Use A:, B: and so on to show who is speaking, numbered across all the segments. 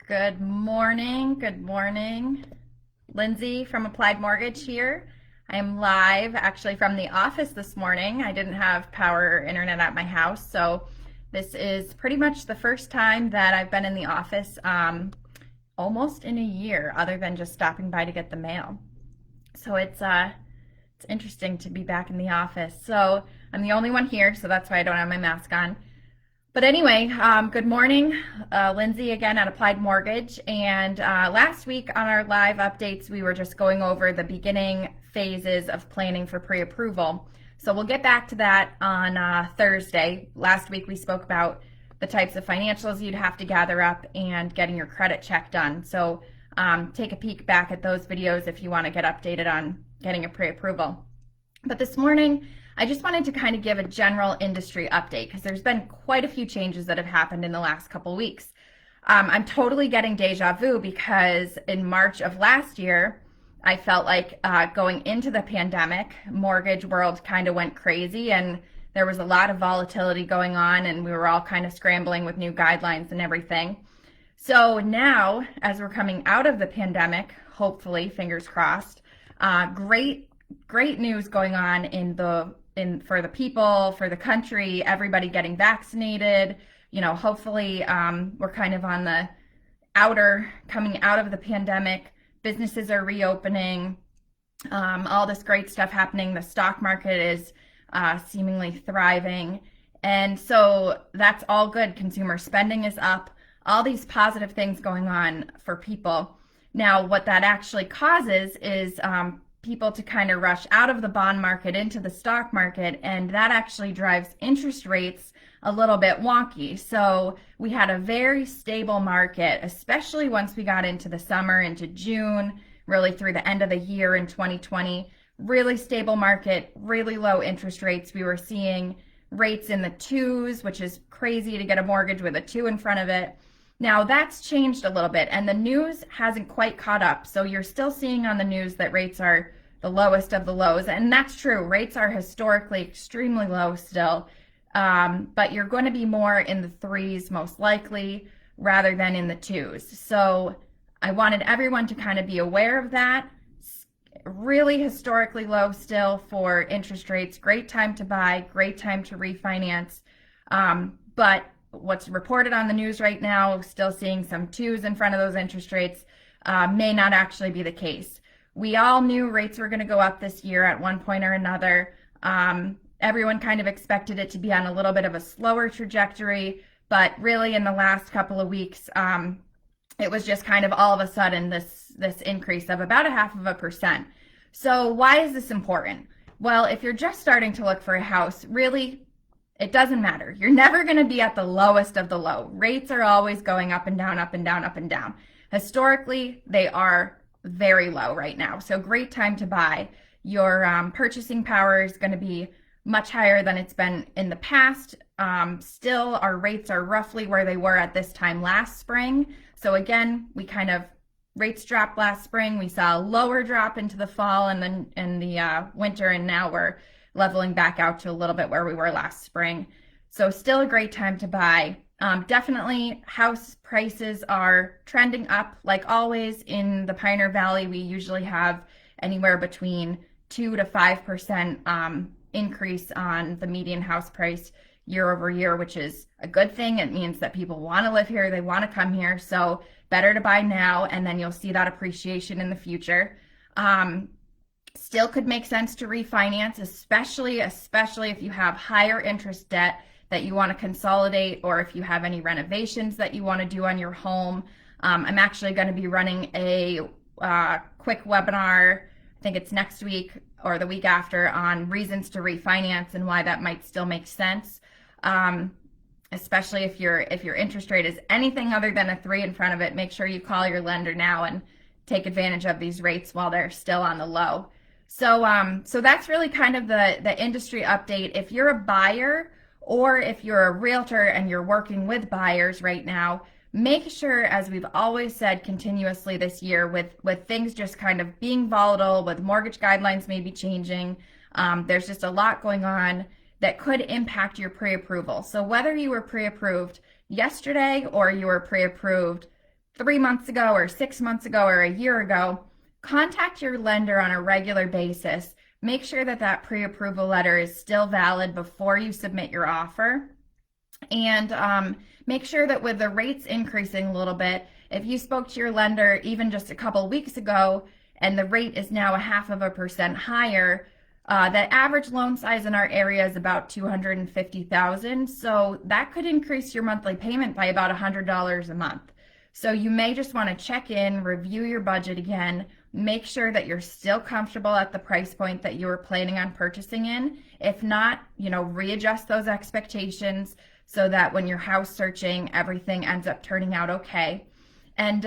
A: Good morning. Good morning. Lindsay from Applied Mortgage here. I am live actually from the office this morning. I didn't have power or internet at my house, so this is pretty much the first time that I've been in the office almost in a year, other than just stopping by to get the mail. So it's interesting to be back in the office. So I'm the only one here, so that's why I don't have my mask on. But anyway, good morning, Lindsay again at Applied Mortgage. And last week on our live updates, we were just going over the beginning phases of planning for pre-approval. So we'll get back to that on Thursday. Last week we spoke about the types of financials you'd have to gather up and getting your credit check done. So take a peek back at those videos if you want to get updated on getting a pre-approval. But this morning, I just wanted to kind of give a general industry update because there's been quite a few changes that have happened in the last couple weeks. I'm totally getting deja vu because in March of last year, I felt like going into the pandemic, mortgage world kind of went crazy and there was a lot of volatility going on and we were all kind of scrambling with new guidelines and everything. So now, as we're coming out of the pandemic, hopefully, fingers crossed, great news going on for the people, for the country, everybody getting vaccinated. Hopefully we're kind of on the coming out of the pandemic. Businesses are reopening, all this great stuff happening. The stock market is seemingly thriving. And so that's all good. Consumer spending is up, all these positive things going on for people. Now, what that actually causes is people to kind of rush out of the bond market into the stock market, and that actually drives interest rates a little bit wonky. So we had a very stable market, especially once we got into the summer, into June, really through the end of the year in 2020. Really stable market, really low interest rates. We were seeing rates in the twos, which is crazy to get a mortgage with a two in front of it. Now that's changed a little bit and the news hasn't quite caught up. So you're still seeing on the news that rates are the lowest of the lows. And that's true. Rates are historically extremely low still. But you're going to be more in the threes most likely rather than in the twos. So I wanted everyone to kind of be aware of that. Really historically low still for interest rates. Great time to buy, great time to refinance. But what's reported on the news right now, still seeing some twos in front of those interest rates, may not actually be the case. We all knew rates were going to go up this year at one point or another. Everyone kind of expected it to be on a little bit of a slower trajectory, but really in the last couple of weeks, it was just kind of all of a sudden this increase of about 0.5%. So why is this important? Well, if you're just starting to look for a house, really, it doesn't matter. You're never going to be at the lowest of the low. Rates are always going up and down, up and down, up and down. Historically, they are very low right now. So great time to buy. Your purchasing power is going to be much higher than it's been in the past. Still, our rates are roughly where they were at this time last spring. So again, rates dropped last spring. We saw a lower drop into the fall and then in the winter, and now we're leveling back out to a little bit where we were last spring. So still a great time to buy. Definitely house prices are trending up. Like always in the Pioneer Valley, we usually have anywhere between 2 to 5% increase on the median house price year over year, which is a good thing. It means that people want to live here, they want to come here. So better to buy now, and then you'll see that appreciation in the future. Still could make sense to refinance, especially if you have higher interest debt that you want to consolidate, or if you have any renovations that you want to do on your home. I'm actually going to be running a quick webinar, I think it's next week or the week after, on reasons to refinance and why that might still make sense. Especially if your interest rate is anything other than a 3 in front of it, make sure you call your lender now and take advantage of these rates while they're still on the low. So that's really kind of the industry update. If you're a buyer or if you're a realtor and you're working with buyers right now, make sure, as we've always said continuously this year, with things just kind of being volatile, with mortgage guidelines maybe changing, there's just a lot going on that could impact your pre-approval. So whether you were pre-approved yesterday or you were pre-approved 3 months ago or 6 months ago or a year ago, contact your lender on a regular basis. Make sure that that pre-approval letter is still valid before you submit your offer. And make sure that with the rates increasing a little bit, if you spoke to your lender even just a couple weeks ago and the rate is now a 0.5% higher, the average loan size in our area is about 250,000. So that could increase your monthly payment by about $100 a month. So you may just want to check in, review your budget again, make sure that you're still comfortable at the price point that you were planning on purchasing in. If not, readjust those expectations so that when you're house searching, everything ends up turning out okay. And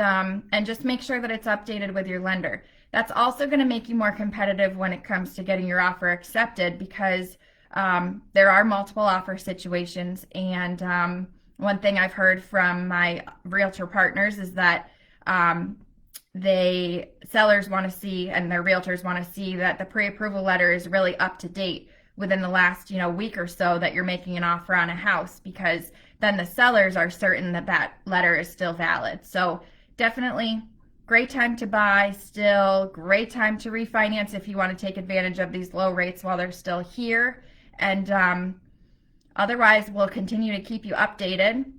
A: just make sure that it's updated with your lender. That's also going to make you more competitive when it comes to getting your offer accepted, because there are multiple offer situations. And one thing I've heard from my realtor partners is that sellers want to see, and their realtors want to see, that the pre-approval letter is really up to date within the last week or so that you're making an offer on a house, because then the sellers are certain that that letter is still valid. So definitely great time to buy, still great time to refinance if you want to take advantage of these low rates while they're still here. And otherwise, we'll continue to keep you updated.